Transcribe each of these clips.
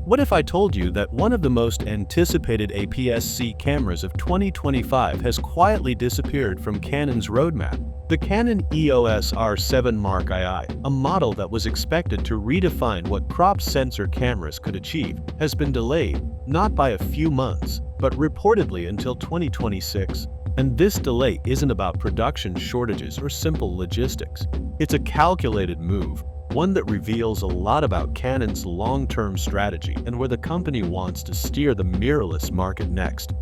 What if I told you that one of the most anticipated APS-C cameras of 2025 has quietly disappeared from Canon's roadmap? The Canon EOS R7 II, a model that was expected to redefine what crop sensor cameras could achieve, has been delayed, not by a few months, but reportedly until 2026. And this delay isn't about production shortages or simple logistics. It's a calculated move, one that reveals a lot about Canon's long-term strategy and where the company wants to steer the mirrorless market next.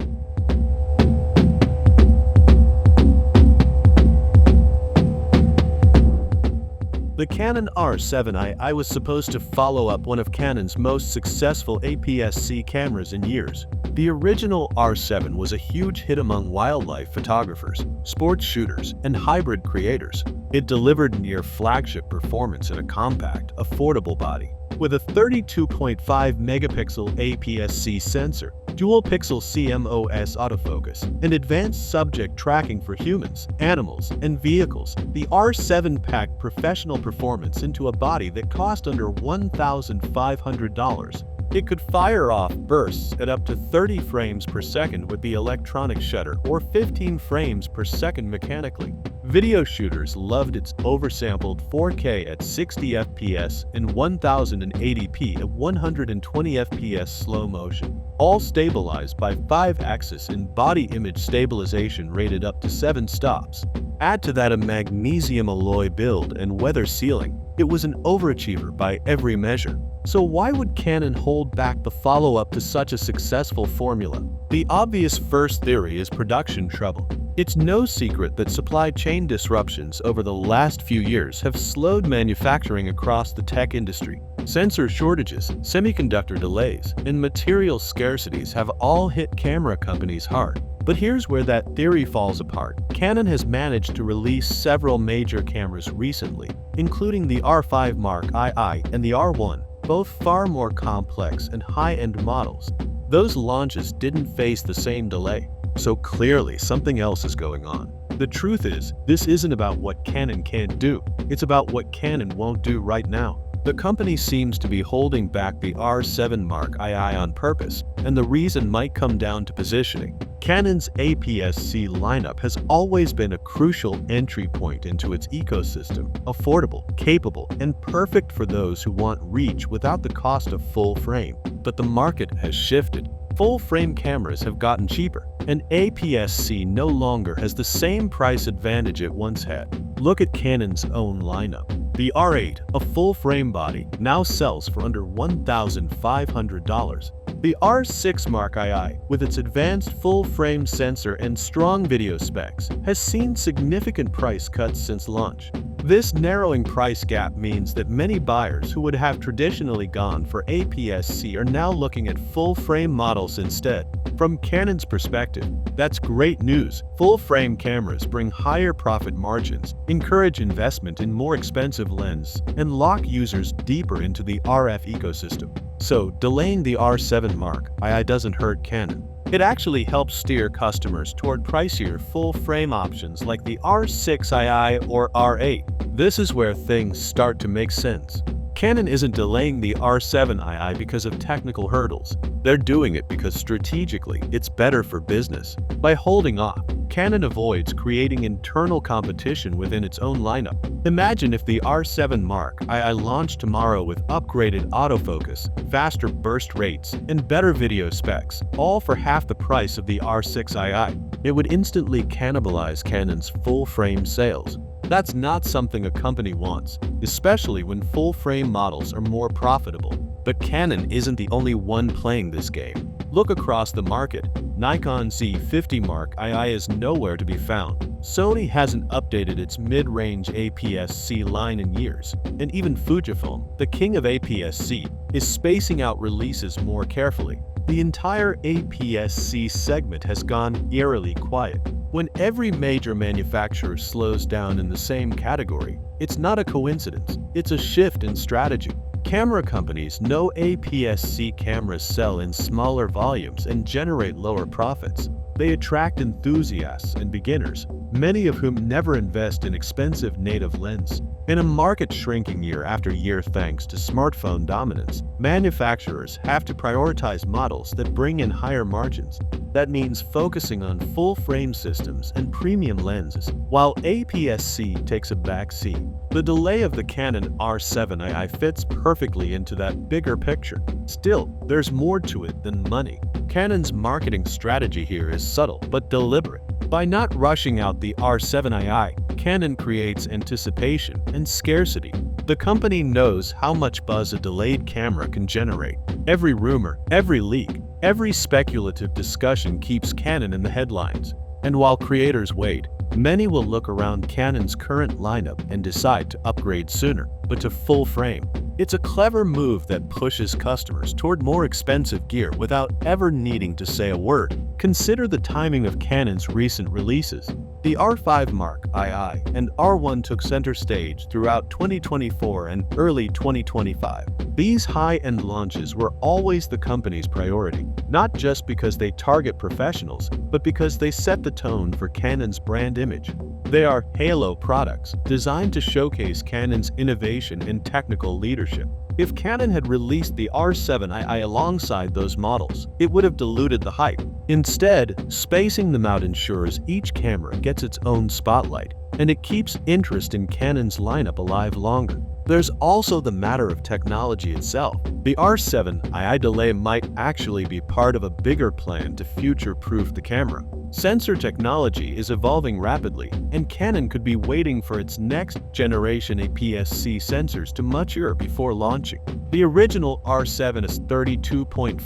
The Canon R7 II was supposed to follow up one of Canon's most successful APS-C cameras in years. The original R7 was a huge hit among wildlife photographers, sports shooters, and hybrid creators. It delivered near-flagship performance in a compact, affordable body. With a 32.5-megapixel APS-C sensor, dual-pixel CMOS autofocus, and advanced subject tracking for humans, animals, and vehicles, the R7 packed professional performance into a body that cost under $1,500. It could fire off bursts at up to 30 frames per second with the electronic shutter or 15 frames per second mechanically. Video shooters loved its oversampled 4K at 60 FPS and 1080p at 120 FPS slow motion, all stabilized by 5-axis and body image stabilization rated up to 7 stops. Add to that a magnesium alloy build and weather sealing. It was an overachiever by every measure. So why would Canon hold back the follow-up to such a successful formula? The obvious first theory is production trouble. It's no secret that supply chain disruptions over the last few years have slowed manufacturing across the tech industry. Sensor shortages, semiconductor delays, and material scarcities have all hit camera companies hard. But here's where that theory falls apart. Canon has managed to release several major cameras recently, including the R5 II and the R1, both far more complex and high-end models. Those launches didn't face the same delay, so clearly something else is going on. The truth is, this isn't about what Canon can't do, it's about what Canon won't do right now. The company seems to be holding back the R7 II on purpose, and the reason might come down to positioning. Canon's APS-C lineup has always been a crucial entry point into its ecosystem, affordable, capable, and perfect for those who want reach without the cost of full frame. But the market has shifted. Full-frame cameras have gotten cheaper, and APS-C no longer has the same price advantage it once had. Look at Canon's own lineup. The R8, a full-frame body, now sells for under $1,500. The R6 II, with its advanced full-frame sensor and strong video specs, has seen significant price cuts since launch. This narrowing price gap means that many buyers who would have traditionally gone for APS-C are now looking at full-frame models instead. From Canon's perspective, that's great news. Full-frame cameras bring higher profit margins, encourage investment in more expensive lens, and lock users deeper into the RF ecosystem. So, delaying the R7 II doesn't hurt Canon. It actually helps steer customers toward pricier full-frame options like the R6 II or R8. This is where things start to make sense. Canon isn't delaying the R7 II because of technical hurdles. They're doing it because strategically, it's better for business. By holding off, Canon avoids creating internal competition within its own lineup. Imagine if the R7 II launched tomorrow with upgraded autofocus, faster burst rates, and better video specs, all for half the price of the R6 II. It would instantly cannibalize Canon's full-frame sales. That's not something a company wants, especially when full-frame models are more profitable. But Canon isn't the only one playing this game. Look across the market. Nikon Z50 II is nowhere to be found. Sony hasn't updated its mid-range APS-C line in years, and even Fujifilm, the king of APS-C, is spacing out releases more carefully. The entire APS-C segment has gone eerily quiet. When every major manufacturer slows down in the same category, it's not a coincidence, it's a shift in strategy. Camera companies know APS-C cameras sell in smaller volumes and generate lower profits. They attract enthusiasts and beginners, many of whom never invest in expensive native lens. In a market shrinking year after year thanks to smartphone dominance, manufacturers have to prioritize models that bring in higher margins. That means focusing on full-frame systems and premium lenses, while APS-C takes a backseat. The delay of the Canon R7 II fits perfectly into that bigger picture. Still, there's more to it than money. Canon's marketing strategy here is subtle but deliberate. By not rushing out the R7 II, Canon creates anticipation and scarcity. The company knows how much buzz a delayed camera can generate. Every rumor, every leak, every speculative discussion keeps Canon in the headlines. And while creators wait, many will look around Canon's current lineup and decide to upgrade sooner, but to full frame. It's a clever move that pushes customers toward more expensive gear without ever needing to say a word. Consider the timing of Canon's recent releases. The R5 Mark II and R1 took center stage throughout 2024 and early 2025. These high-end launches were always the company's priority, not just because they target professionals, but because they set the tone for Canon's brand image. They are halo products designed to showcase Canon's innovation and technical leadership. If Canon had released the R7 II alongside those models, it would have diluted the hype. Instead, spacing them out ensures each camera gets its own spotlight, and it keeps interest in Canon's lineup alive longer. There's also the matter of technology itself. The R7 II delay might actually be part of a bigger plan to future-proof the camera. Sensor technology is evolving rapidly, and Canon could be waiting for its next generation APS-C sensors to mature before launching. The original R7's 32.5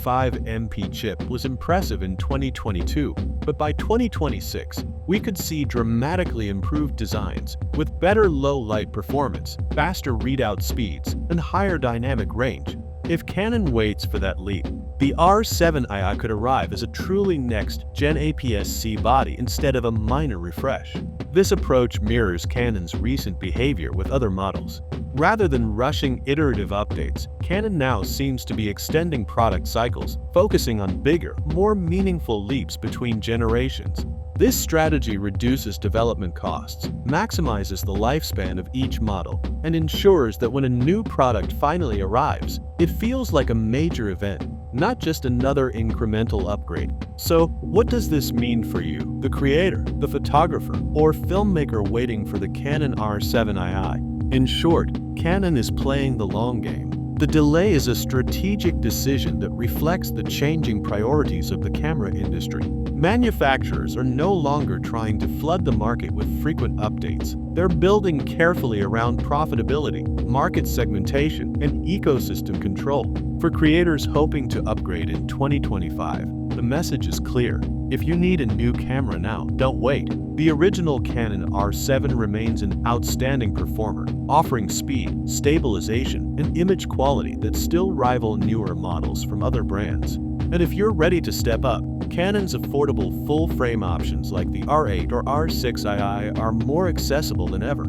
MP chip was impressive in 2022, but by 2026, we could see dramatically improved designs with better low-light performance, faster readout speeds, and higher dynamic range. If Canon waits for that leap, the R7 II could arrive as a truly next-gen APS-C body instead of a minor refresh. This approach mirrors Canon's recent behavior with other models. Rather than rushing iterative updates, Canon now seems to be extending product cycles, focusing on bigger, more meaningful leaps between generations. This strategy reduces development costs, maximizes the lifespan of each model, and ensures that when a new product finally arrives, it feels like a major event, not just another incremental upgrade. So, what does this mean for you, the creator, the photographer, or filmmaker waiting for the Canon R7 II? In short, Canon is playing the long game. The delay is a strategic decision that reflects the changing priorities of the camera industry. Manufacturers are no longer trying to flood the market with frequent updates. They're building carefully around profitability, market segmentation, and ecosystem control. For creators hoping to upgrade in 2025, the message is clear. If you need a new camera now, don't wait. The original Canon R7 remains an outstanding performer, offering speed, stabilization, and image quality that still rival newer models from other brands. And if you're ready to step up, Canon's affordable full-frame options like the R8 or R6 II are more accessible than ever.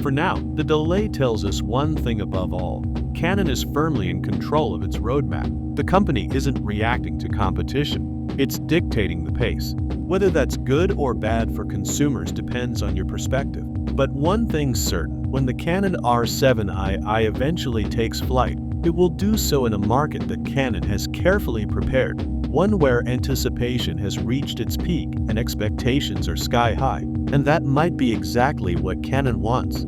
For now, the delay tells us one thing above all. Canon is firmly in control of its roadmap. The company isn't reacting to competition, it's dictating the pace. Whether that's good or bad for consumers depends on your perspective. But one thing's certain, when the Canon R7 II eventually takes flight, it will do so in a market that Canon has carefully prepared, one where anticipation has reached its peak and expectations are sky high. And that might be exactly what Canon wants.